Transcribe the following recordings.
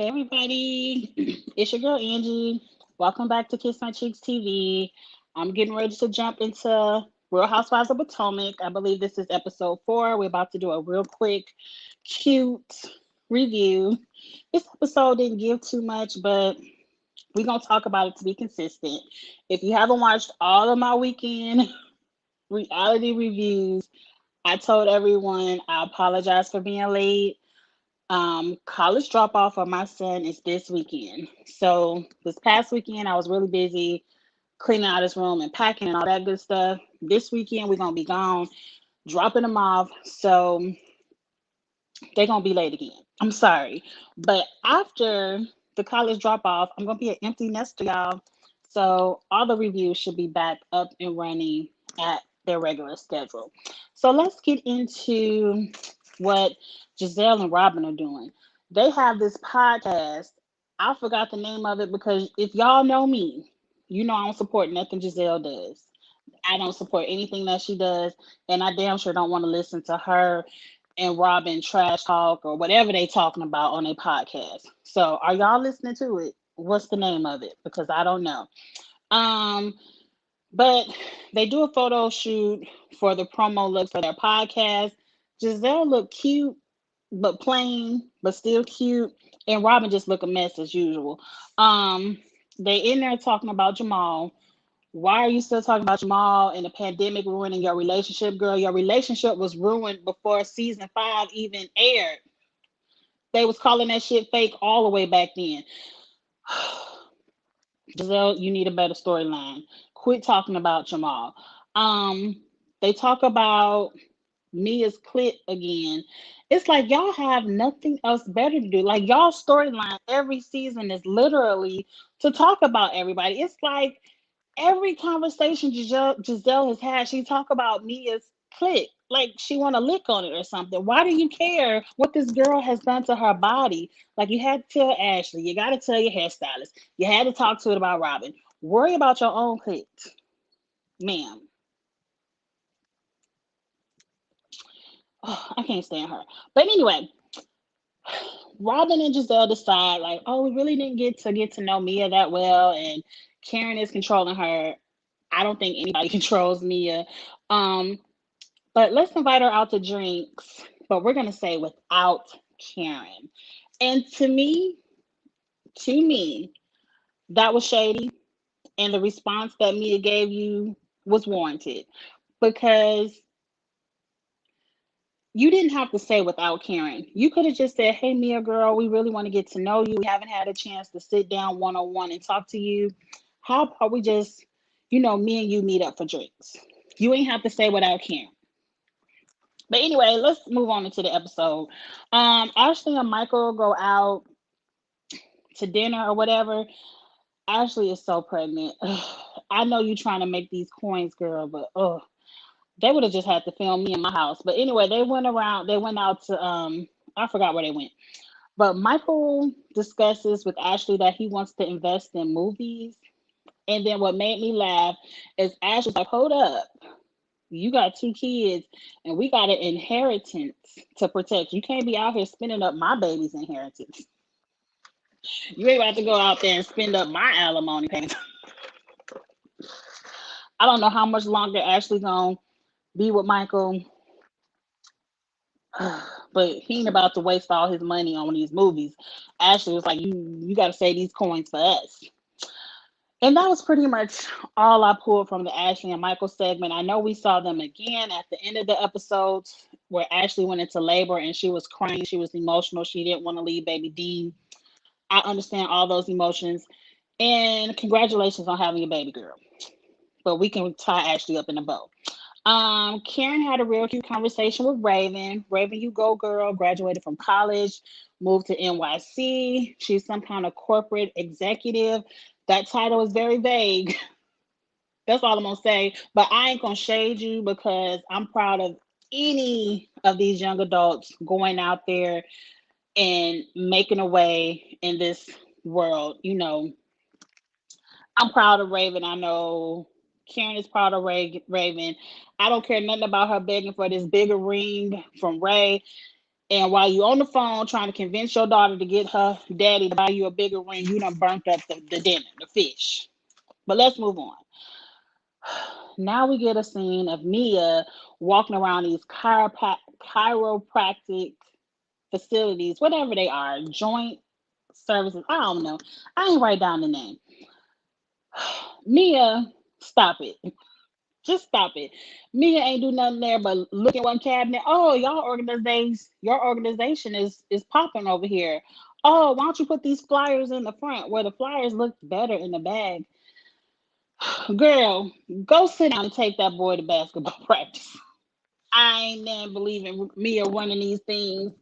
Hey everybody, it's your girl Angie. Welcome back to Kiss My Cheeks TV. I'm getting ready to jump into Real Housewives of Potomac. I believe this is episode 4. We're about to do a real quick, cute review. This episode didn't give too much, but we're gonna talk about it to be consistent. If you haven't watched all of my weekend reality reviews, I told everyone I apologize for being late. College drop off for my son is this weekend. So this past weekend, I was really busy cleaning out his room and packing and all that good stuff. This weekend, we're gonna be gone, dropping them off. So they're gonna be late again. I'm sorry, but after the college drop off, I'm gonna be an empty nester, y'all. So all the reviews should be back up and running at their regular schedule. So let's get into what Giselle and Robin are doing. They have this podcast. I forgot the name of it because if y'all know me, you know I don't support nothing Giselle does. I don't support anything that she does, and I damn sure don't want to listen to her and Robin trash talk or whatever they talking about on their podcast. So are y'all listening to it? What's the name of it? Because I don't know. Um, but they do a photo shoot for the promo look for their podcast. Giselle looked cute, but plain, but still cute. And Robin just look a mess as usual. Um, they in there talking about Jamal. Why are you still talking about Jamal and the pandemic ruining your relationship, girl? Your relationship was ruined before season 5 even aired. They was calling that shit fake all the way back then. Giselle, you need a better storyline. Quit talking about Jamal. Um, they talk about Mia's clit again. It's like y'all have nothing else better to do. Like y'all storyline every season is literally to talk about everybody. It's like every conversation Giselle has had, she talk about Mia's clit. Like she want to lick on it or something. Why do you care what this girl has done to her body? Like you had to tell Ashley, you got to tell your hairstylist, you had to talk to it about Robin. Worry about your own clit, ma'am. Oh, I can't stand her. But anyway, Robin and Giselle decide like, oh, we really didn't get to know Mia that well, and Karen is controlling her. I don't think anybody controls Mia. Um, but let's invite her out to drinks. But we're gonna say without Karen. And to me, that was shady. And the response that Mia gave you was warranted because you didn't have to say without Karen. You could have just said, hey, Mia, girl, we really want to get to know you. We haven't had a chance to sit down one on one and talk to you. How about we just, me and you meet up for drinks? You ain't have to say without Karen. But anyway, let's move on into the episode. Ashley and Michael go out to dinner or whatever. Ashley is so pregnant. I know you trying to make these coins, girl, but they would have just had to film me in my house. But anyway, they went out to I forgot where they went. But Michael discusses with Ashley that he wants to invest in movies. And then what made me laugh is Ashley's like, hold up. You got 2 kids and we got an inheritance to protect. You can't be out here spending up my baby's inheritance. You ain't about to go out there and spend up my alimony payments. I don't know how much longer Ashley's gonna be with Michael, but he ain't about to waste all his money on these movies. Ashley was like, you got to save these coins for us. And that was pretty much all I pulled from the Ashley and Michael segment. I know we saw them again at the end of the episode where Ashley went into labor and she was crying. She was emotional. She didn't want to leave baby D. I understand all those emotions. And congratulations on having a baby girl. But we can tie Ashley up in a bow. Karen had a real cute conversation with Raven. Raven, you go girl, graduated from college, moved to NYC. She's some kind of corporate executive. That title is very vague. That's all I'm gonna say. But I ain't gonna shade you because I'm proud of any of these young adults going out there and making a way in this world. I'm proud of Raven. I know Karen is proud of Raven. I don't care nothing about her begging for this bigger ring from Ray. And while you on the phone trying to convince your daughter to get her daddy to buy you a bigger ring, you done burnt up the dinner, the fish. But let's move on. Now we get a scene of Mia walking around these chiropractic facilities, whatever they are, joint services. I don't know. I ain't write down the name. Mia, stop it. Just stop it. Mia ain't do nothing there but look at one cabinet. Oh, your organization is popping over here. Oh, why don't you put these flyers in the front where the flyers look better in the bag? Girl, go sit down and take that boy to basketball practice. I ain't then believing Mia running these things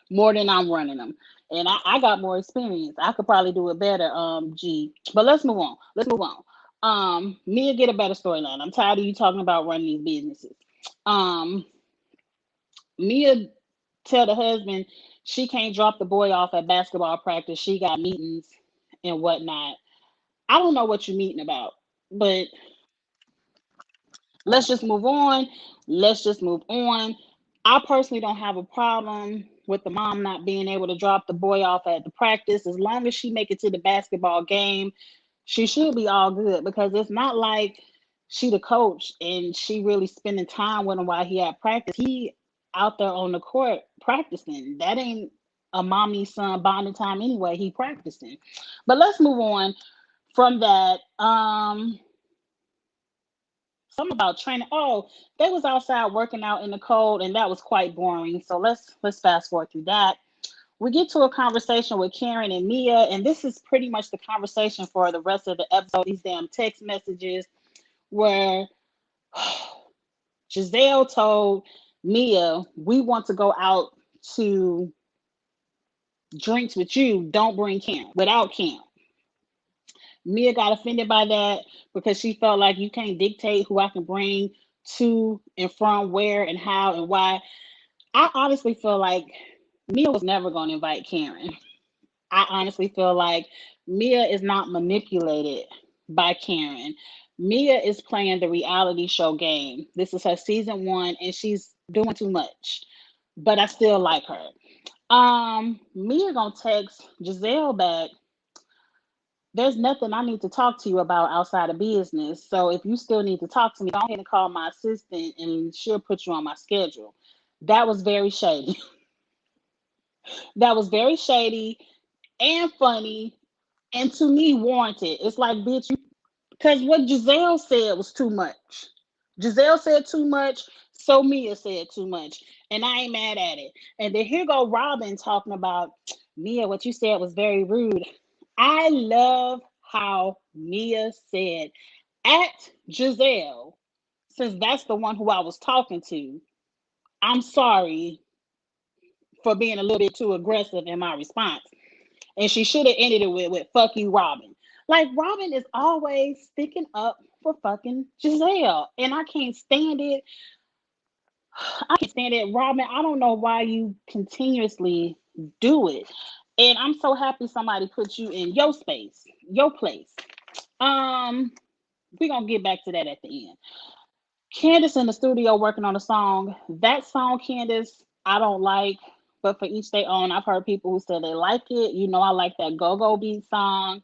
more than I'm running them. And I got more experience. I could probably do it better, G. But let's move on. Mia get a better storyline. I'm tired of you talking about running these businesses. Mia tell the husband she can't drop the boy off at basketball practice. She got meetings and whatnot. I don't know what you're meeting about, but let's just move on. I personally don't have a problem with the mom not being able to drop the boy off at the practice. As long as she make it to the basketball game, she should be all good, because it's not like she the coach and she really spending time with him while he at practice. He out there on the court practicing. That ain't a mommy son bonding time anyway. He practicing. But let's move on from that. Something about training. Oh, they was outside working out in the cold, and that was quite boring. So let's fast forward through that. We get to a conversation with Karen and Mia, and this is pretty much the conversation for the rest of the episode. These damn text messages where Giselle told Mia, "We want to go out to drinks with you. Don't bring Karen, without Karen." Mia got offended by that because she felt like you can't dictate who I can bring to and from where and how and why. I honestly feel like Mia was never going to invite Karen. I honestly feel like Mia is not manipulated by Karen. Mia is playing the reality show game. This is her season 1, and she's doing too much. But I still like her. Mia gonna text Giselle back, "There's nothing I need to talk to you about outside of business. So if you still need to talk to me, go ahead and call my assistant and she'll put you on my schedule." That was very shady. That was very shady and funny, and to me warranted. It's like, bitch, because what Giselle said was too much. Giselle said too much, so Mia said too much. And I ain't mad at it. And then here go Robin talking about, "Mia, what you said was very rude." I love how Mia said at Giselle, since that's the one who I was talking to, "I'm sorry for being a little bit too aggressive in my response." And she should have ended it with "fuck you, Robin." Like, Robin is always sticking up for fucking Giselle. And I can't stand it. Robin. I don't know why you continuously do it. And I'm so happy somebody put you in your space, your place. We're gonna get back to that at the end. Candace in the studio working on a song. That song, Candace, I don't like, but for each their own. I've heard people who say they like it. You know, I like that go-go beat song.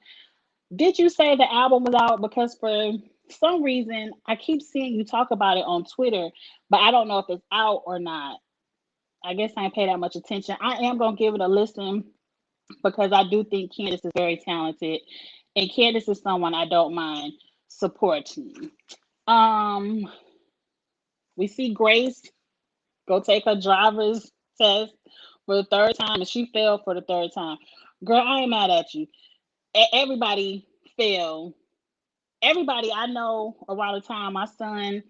Did you say the album was out? Because for some reason, I keep seeing you talk about it on Twitter, but I don't know if it's out or not. I guess I ain't pay that much attention. I am going to give it a listen because I do think Candace is very talented. And Candace is someone I don't mind supporting. We see Grace go take her driver's test for the third time, and she failed for the third time. Girl, I ain't mad at you. Everybody failed. Everybody I know around the time my son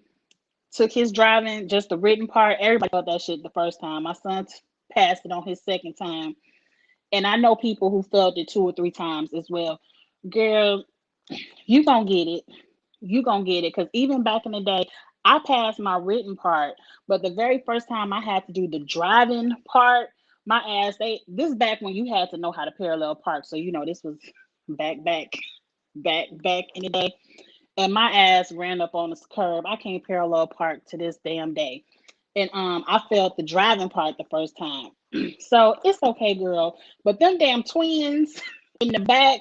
took his driving, just the written part, everybody felt that shit the first time. My son passed it on his second time. And I know people who felt it 2 or 3 times as well. Girl, you gonna get it. You gonna get it. Because even back in the day, I passed my written part, but the very first time I had to do the driving part, my ass, this is back when you had to know how to parallel park. So, you know, this was back in the day. And my ass ran up on this curb. I can't parallel park to this damn day. And I failed the driving part the first time. So it's okay, girl. But them damn twins in the back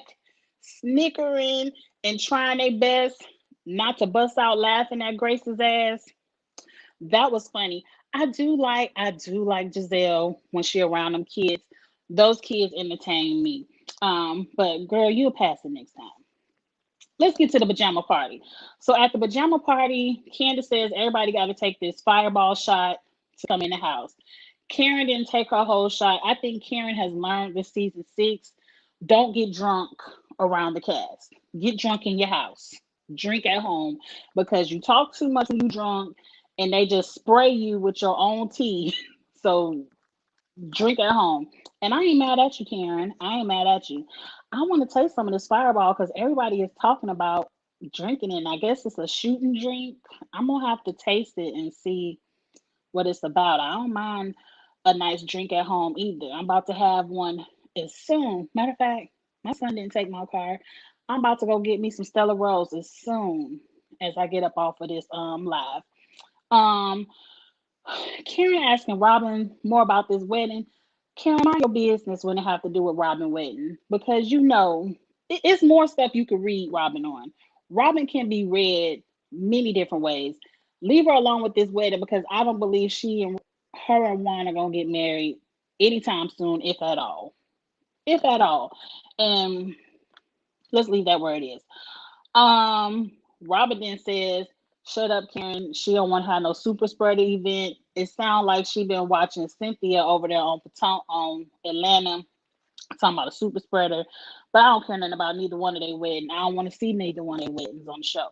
snickering and trying their best not to bust out laughing at Grace's ass. That was funny. I do like Giselle when she around them kids. Those kids entertain me. But girl, you'll pass it next time. Let's get to the pajama party. So at the pajama party, Candace says everybody got to take this fireball shot to come in the house. Karen didn't take her whole shot. I think Karen has learned this season 6. Don't get drunk around the cast. Get drunk in your house. Drink at home because you talk too much when you drunk and they just spray you with your own tea. So drink at home. And I ain't mad at you, Karen. I ain't mad at you. I want to taste some of this fireball because everybody is talking about drinking it. And I guess it's a shooting drink. I'm gonna have to taste it and see what it's about. I don't mind a nice drink at home either. I'm about to have one as soon. Matter of fact, my son didn't take my car. I'm about to go get me some Stella Rose as soon as I get up off of this live. Um Karen asking Robin more about this wedding. Karen, mind your business when it have to do with Robin wedding because you know it's more stuff you could read Robin on. Robin can be read many different ways. Leave her alone with this wedding because I don't believe she and her and Juan are gonna get married anytime soon, if at all. If at all. And let's leave that where it is. Robin then says, "Shut up, Karen. She don't want to have no super spreader event." It sounds like she been watching Cynthia over there on on Atlanta talking about a super spreader, but I don't care nothing about neither one of their weddings. I don't want to see neither one of their weddings on the show.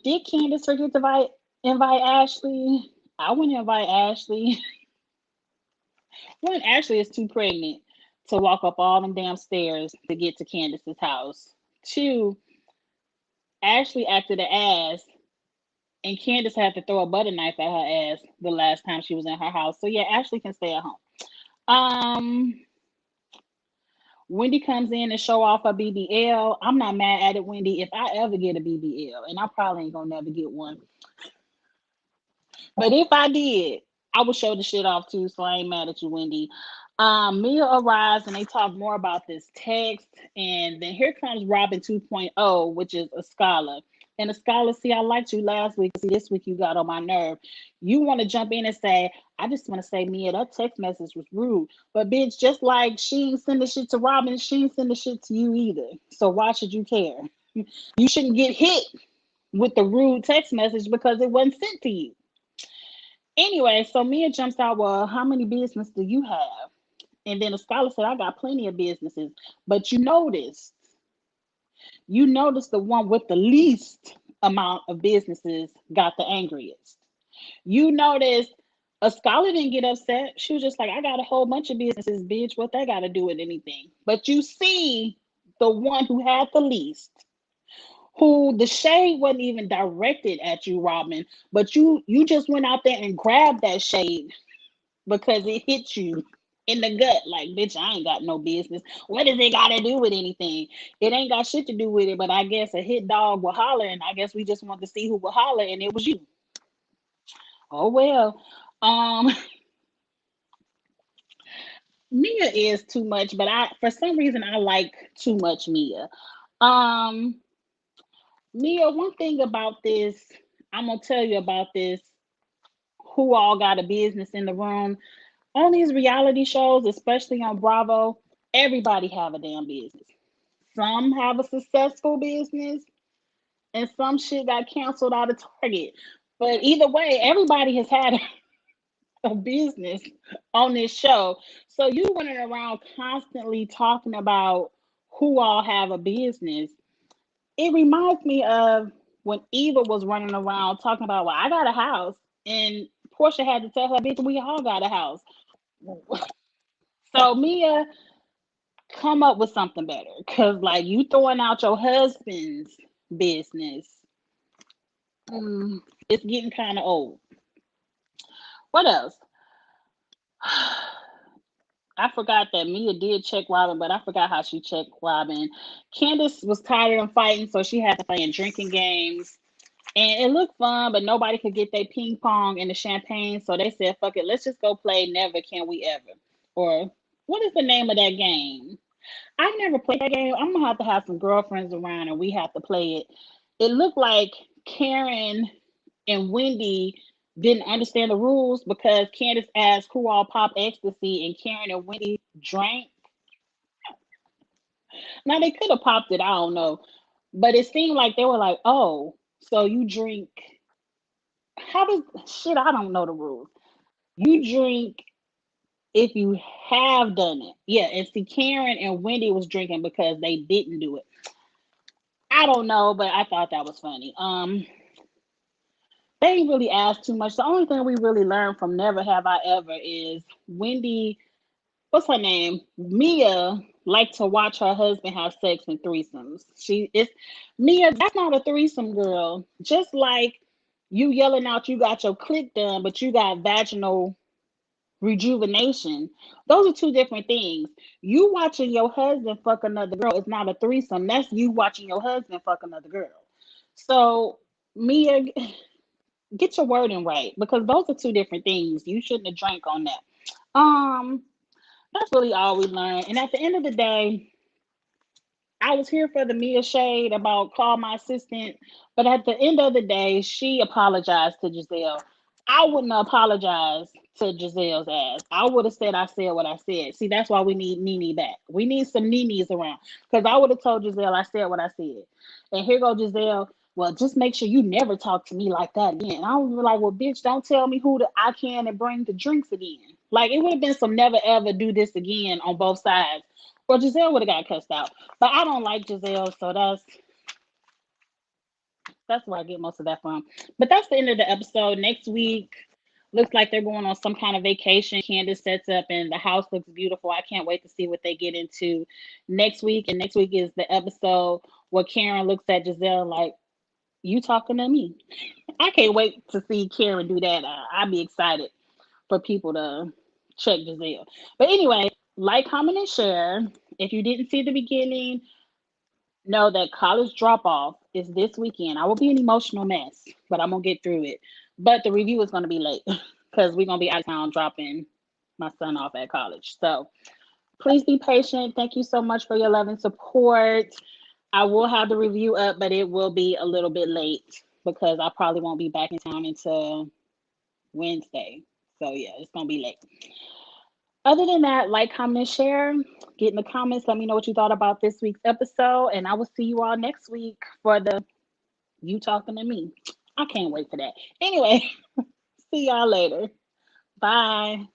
Did Candace forget to invite Ashley? I wouldn't invite Ashley. One, Ashley is too pregnant to walk up all them damn stairs to get to Candace's house. Two, Ashley acted an ass and Candace had to throw a butter knife at her ass the last time she was in her house. So yeah, Ashley can stay at home. Um, Wendy comes in and show off her BBL. I'm not mad at it, Wendy. If I ever get a BBL, and I probably ain't gonna never get one, but if I did, I would show the shit off too. So I ain't mad at you, Wendy. Mia arrives and they talk more about this text, and then here comes Robin 2.0, which is a scholar. And a scholar, see, I liked you last week. See, this week you got on my nerve. You want to jump in and say, I just want to say, Mia, that text message was rude. But bitch, just like she ain't sending shit to Robin, she ain't sending shit to you either. So why should you care? You shouldn't get hit with the rude text message because it wasn't sent to you. Anyway, so Mia jumps out, well, how many business do you have? And then the scholar said, I got plenty of businesses. But you noticed the one with the least amount of businesses got the angriest. You noticed a scholar didn't get upset. She was just like, I got a whole bunch of businesses, bitch. What that got to do with anything? But you see the one who had the least, who the shade wasn't even directed at you, Robin, but you just went out there and grabbed that shade because it hit you in the gut. Like, bitch, I ain't got no business. What does it got to do with anything? It ain't got shit to do with it, but I guess a hit dog will holler, and I guess we just want to see who will holler, and it was you. Oh, well. Um, Mia is too much, but for some reason, I like too much Mia. Um, Mia, one thing about this, I'm going to tell you about this, who all got a business in the room. On these reality shows, especially on Bravo, everybody have a damn business. Some have a successful business, and some shit got canceled out of Target. But either way, everybody has had a business on this show. So you running around constantly talking about who all have a business. It reminds me of when Eva was running around talking about, well, I got a house. And Portia had to tell her, bitch, we all got a house. So Mia, come up with something better. Cause like you throwing out your husband's business. It's getting kind of old. What else? I forgot that Mia did check Robin, but I forgot how she checked Robin. Candace was tired of fighting, so she had to play in drinking games. And it looked fun, but nobody could get their ping pong and the champagne. So they said, fuck it, let's just go play Never Can We Ever. Or what is the name of that game? I never played that game. I'm gonna have some girlfriends around and we have to play it. It looked like Karen and Wendy didn't understand the rules because Candace asked who all pop ecstasy and Karen and Wendy drank. Now they could have popped it, I don't know. But it seemed like they were like, oh, so you drink. How does shit? I don't know the rules. You drink if you have done it. Yeah, and see, Karen and Wendy was drinking because they didn't do it. I don't know, but I thought that was funny. They didn't really ask too much. The only thing we really learned from Never Have I Ever is Wendy, what's her name? Mia liked to watch her husband have sex in threesomes. She is Mia, that's not a threesome, girl. Just like you yelling out you got your clit done, but you got vaginal rejuvenation. Those are two different things. You watching your husband fuck another girl is not a threesome. That's you watching your husband fuck another girl. So Mia, get your wording right because those are two different things. You shouldn't have drank on that. Um, that's really all we learned. And at the end of the day, I was here for the Mia shade about call my assistant, but at the end of the day, she apologized to Giselle. I wouldn't apologize to Giselle's ass. I would have said I said what I said. See, that's why we need Nene back. We need some Nenes around because I would have told Giselle I said what I said. And here go Giselle. Well, just make sure you never talk to me like that again. And I was like, well, bitch, don't tell me who I can and bring the drinks again. Like it would have been some never ever do this again on both sides. Or Giselle would have got cussed out. But I don't like Giselle, so that's where I get most of that from. But that's the end of the episode. Next week looks like they're going on some kind of vacation. Candace sets up and the house looks beautiful. I can't wait to see what they get into next week. And next week is the episode where Karen looks at Giselle like, you talking to me? I can't wait to see Karen do that. I'll be excited for people to check Giselle. But anyway, like, comment, and share. If you didn't see the beginning, know that college drop off is this weekend. I will be an emotional mess, but I'm gonna get through it. But the review is gonna be late because we're gonna be out of town dropping my son off at college. So please be patient. Thank you so much for your love and support. I will have the review up, but it will be a little bit late because I probably won't be back in town until Wednesday. So yeah, it's gonna be late. Other than that, like, comment, and share. Get in the comments. Let me know what you thought about this week's episode. And I will see you all next week for the You Talking to Me. I can't wait for that. Anyway, see y'all later. Bye.